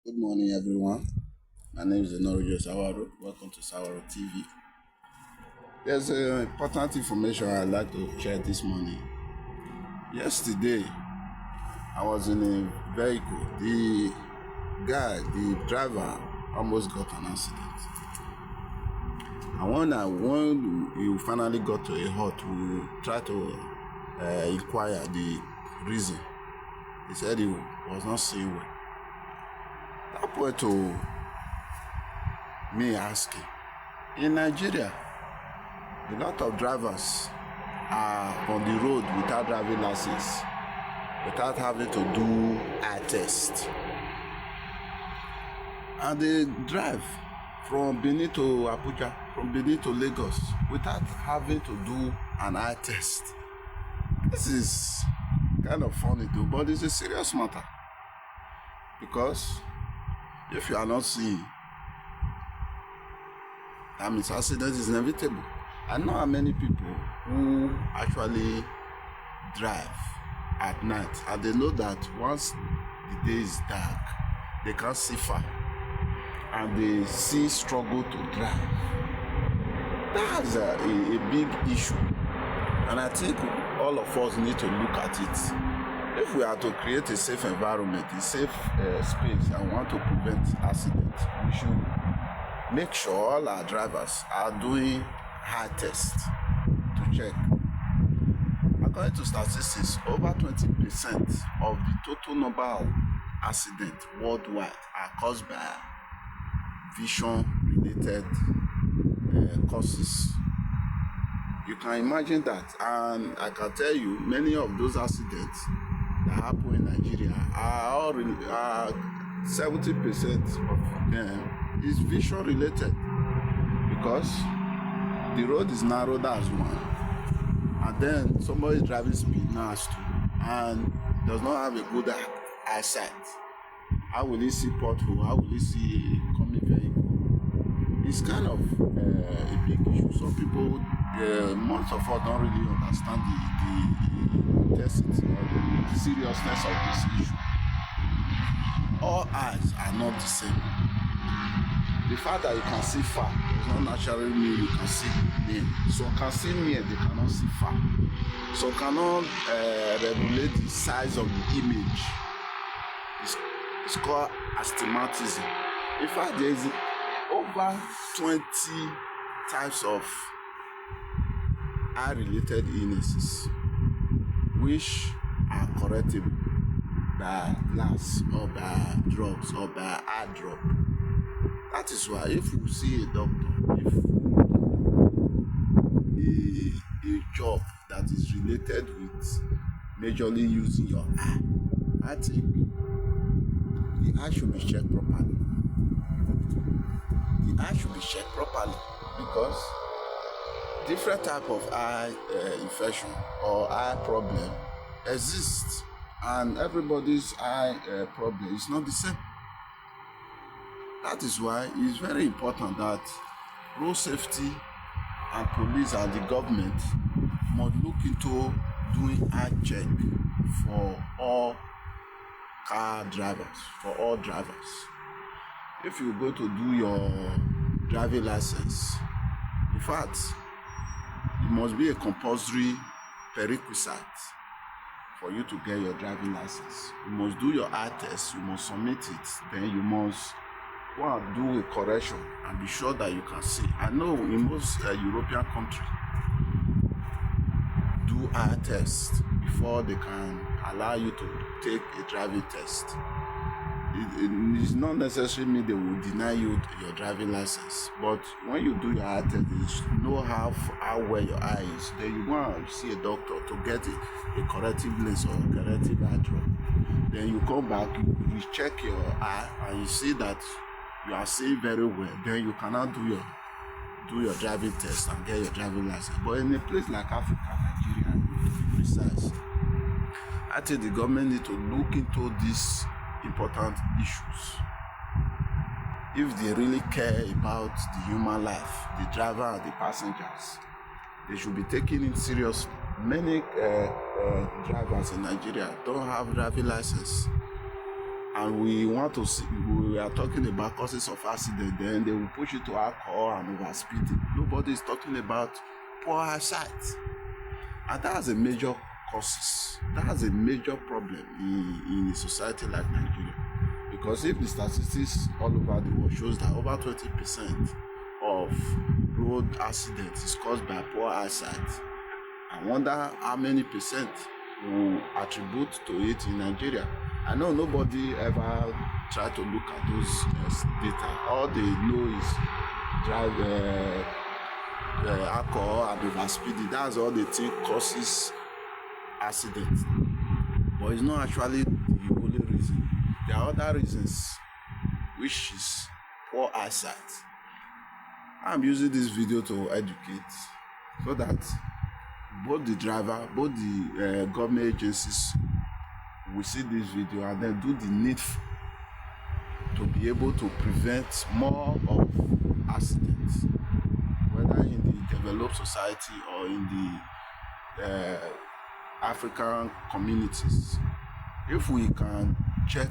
Good morning, everyone. My name is Enorijo Sawaro. Welcome to Sawaro TV. There's important information I'd like to share this morning. Yesterday, I was in a vehicle. The driver, almost got an accident. And when he finally got to a halt, we tried to inquire the reason. He said he was not seeing well. That point to me asking, in Nigeria, a lot of drivers are on the road without driving license, without having to do eye test. And they drive from Benin to Abuja, from Benin to Lagos, without having to do an eye test. This is kind of funny too, but it's a serious matter. Because if you are not seeing, that means accident is inevitable. I know how many people who actually drive at night and they know that once the day is dark, they can't see far and they see struggle to drive. That's a big issue, and I think all of us need to look at it. If we are to create a safe environment, a safe space, and want to prevent accidents, we should make sure all our drivers are doing eye test to check. According to statistics, over 20% of the total number of accidents worldwide are caused by vision-related causes. You can imagine that, and I can tell you many of those accidents that happen in Nigeria are 70% of them is vision related, because the road is narrow, that's one, and then somebody is driving speed now has to, and does not have a good eyesight. How will he see pothole? How will he see a coming vehicle? It's kind of a big issue. Some people, most of us don't really understand the intensity or the seriousness of this issue. All eyes are not the same. The fact that you can see far does not naturally mean you can see near. Some can see near, they cannot see far. Some cannot regulate the size of the image. It's called astigmatism. In fact, there is over 20 types of eye-related illnesses which are correctable by glass or by drugs or by eye drop. That is why if you see a doctor, if a job that is related with majorly using your eye, I think the eye should be checked properly. The eye should be checked properly, because different type of eye infection or eye problem exists, and everybody's eye problem is not the same. That is why it's very important that road safety and police and the government must look into doing eye check for all car drivers, for all drivers. If you go to do your driving license, in fact, it must be a compulsory prerequisite for you to get your driving license. You must do your eye test, you must submit it, then you must go and do a correction and be sure that you can see. I know in most European countries do eye test before they can allow you to take a driving test. It is not necessarily mean they will deny you your driving license, but when you do your eye test, you know how well your eye is. Then you go and see a doctor to get a corrective lens or a corrective eye drop. Then you come back, you check your eye, and you see that you are seeing very well. Then you cannot do your driving test and get your driving license. But in a place like Africa, Nigeria, to be precise, I think the government need to look into these important issues. If they really care about the human life, the driver and the passengers, they should be taking it seriously. Many drivers in Nigeria don't have driving license, and we are talking about causes of accident, then they will push it to alcohol and overspeeding. Nobody is talking about poor eyesight, and that's a major causes. That's a major problem in a society like Nigeria, because if the statistics all over the world shows that over 20% of road accidents is caused by poor eyesight, I wonder how many percent will attribute to it in Nigeria. I know nobody ever tried to look at those data. All they know is drive alcohol and overspeeding. That's all they think causes accidents. But it's not actually the only reason. There are other reasons, which is poor eyesight. I'm using this video to educate so that both the driver, both the government agencies will see this video and then do the needful to be able to prevent more of accidents, whether in the developed society or in the African communities. If we can check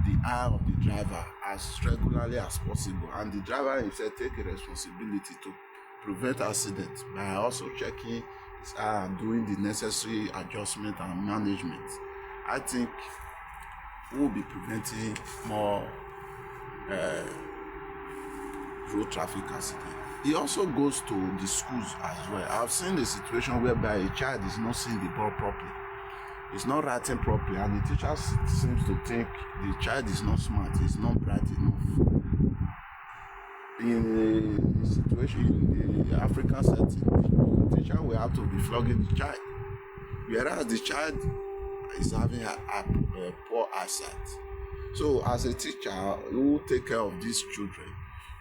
the eye of the driver as regularly as possible, and the driver himself take a responsibility to prevent accidents by also checking his eye and doing the necessary adjustment and management, I think we will be preventing more road traffic accidents. It also goes to the schools as well. I've seen the situation whereby a child is not seeing the ball properly, it's not writing properly, and the teacher seems to think the child is not smart, is not bright enough. In a situation, in the African setting, the teacher will have to be flogging the child, whereas the child is having a poor eyesight. So as a teacher who take care of these children,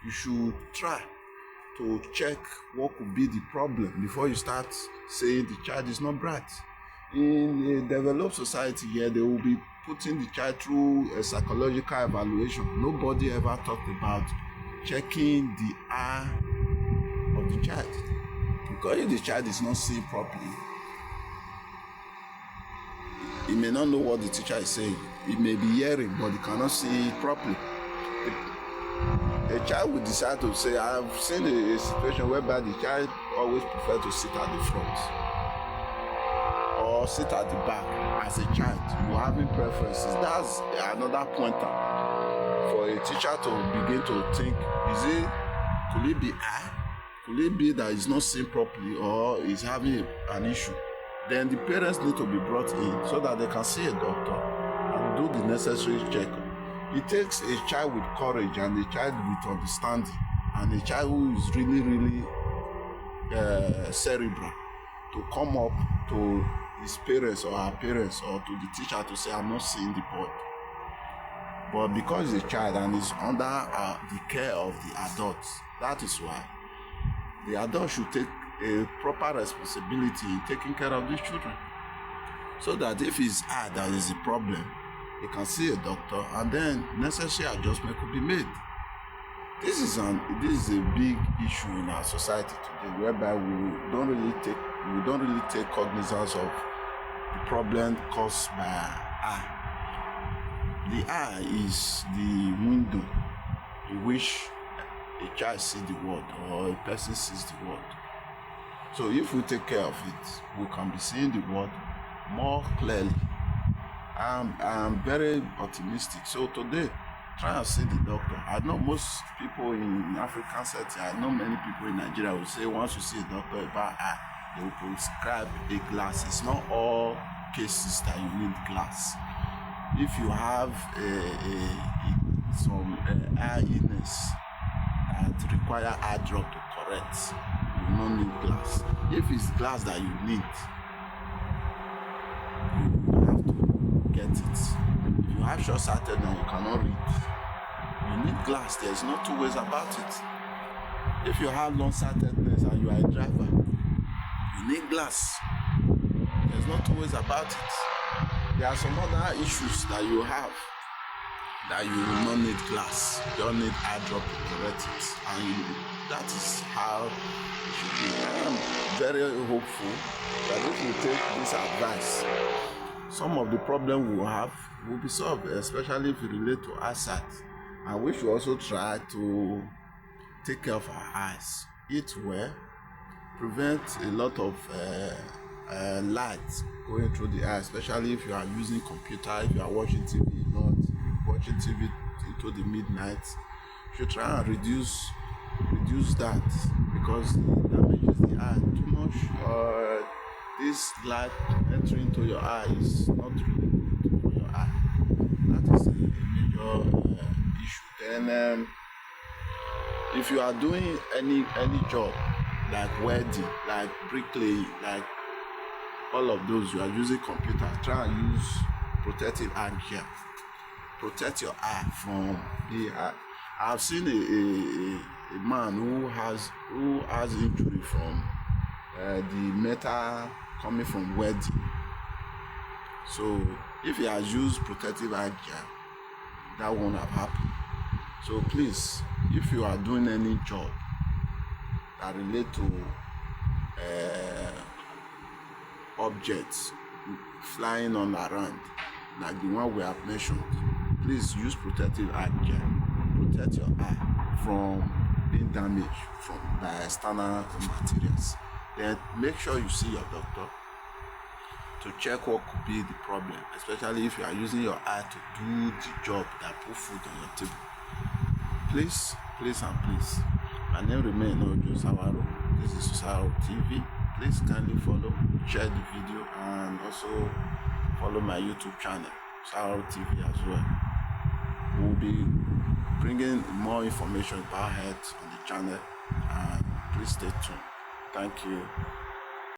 you should try to check what could be the problem before you start saying the child is not bright. In a developed society here, they will be putting the child through a psychological evaluation. Nobody ever talked about checking the eye of the child, because if the child is not seeing properly, he may not know what the teacher is saying. He may be hearing, but he cannot see it properly. A child will decide to say, I've seen a situation whereby the child always prefers to sit at the front or sit at the back. As a child, you having preferences. That's another pointer for a teacher to begin to think, could it be eye? Could it be that he's not seeing properly or he's having an issue? Then the parents need to be brought in so that they can see a doctor and do the necessary checkup. It takes a child with courage and a child with understanding and a child who is really cerebral to come up to his parents or her parents or to the teacher to say, I'm not seeing the board. But because he's a child and is under the care of the adults, that is why the adult should take a proper responsibility in taking care of these children, so that if it's eye that is a problem, they can see a doctor and then necessary adjustment could be made. This is a big issue in our society today, whereby we don't really take cognizance of the problem caused by eye. The eye is the window in which a child sees the world or a person sees the world. So if we take care of it, we can be seeing the world more clearly. I'm very optimistic. So today, try and see the doctor. I know most people in African setting, I know many people in Nigeria will say once you see a doctor about eye, they will prescribe a glass. It's not all cases that you need glass. If you have some eye illness that require eye drop to correct, you will not need glass. If it's glass that you need, you have to get it. If you have short-sightedness and you cannot read, you need glass. There's no two ways about it. If you have long-sightedness and you are a driver, you need glass. There's no two ways about it. There are some other issues that you have that you will not need glass. You don't need eye drop to correct it. And that is how it should be. I am very hopeful that if you take this advice some of the problem we'll have will be solved, especially if you relate to eyesight. And we should also try to take care of our eyes, eat well, prevent a lot of light going through the eye, especially if you are using computer, if you are watching TV, not watching TV into the midnight. You should try and reduce that, because it damages the eye too much. This light entering into your eye is not really good for your eye. That is a major issue. Then if you are doing any job like welding, like bricklaying, like all of those, you are using computer, try and use protective eye gear. Protect your eye from the eye. I've seen a man who has injury from the metal coming from welding. So if he has used protective eye gear, that won't have happened. So please, if you are doing any job that relate to objects flying on around, like the one we have mentioned, please use protective eye gear. Protect your eye from being damaged by external materials. Then make sure you see your doctor to check what could be the problem, especially if you are using your eye to do the job that put food on your table. Please, my name remains Ojo Sawaro. This is Sawaro TV. Please kindly follow, share the video, and also follow my YouTube channel, Sawaro TV, as well. We'll be bringing more information about health on the channel, and please stay tuned. Thank you.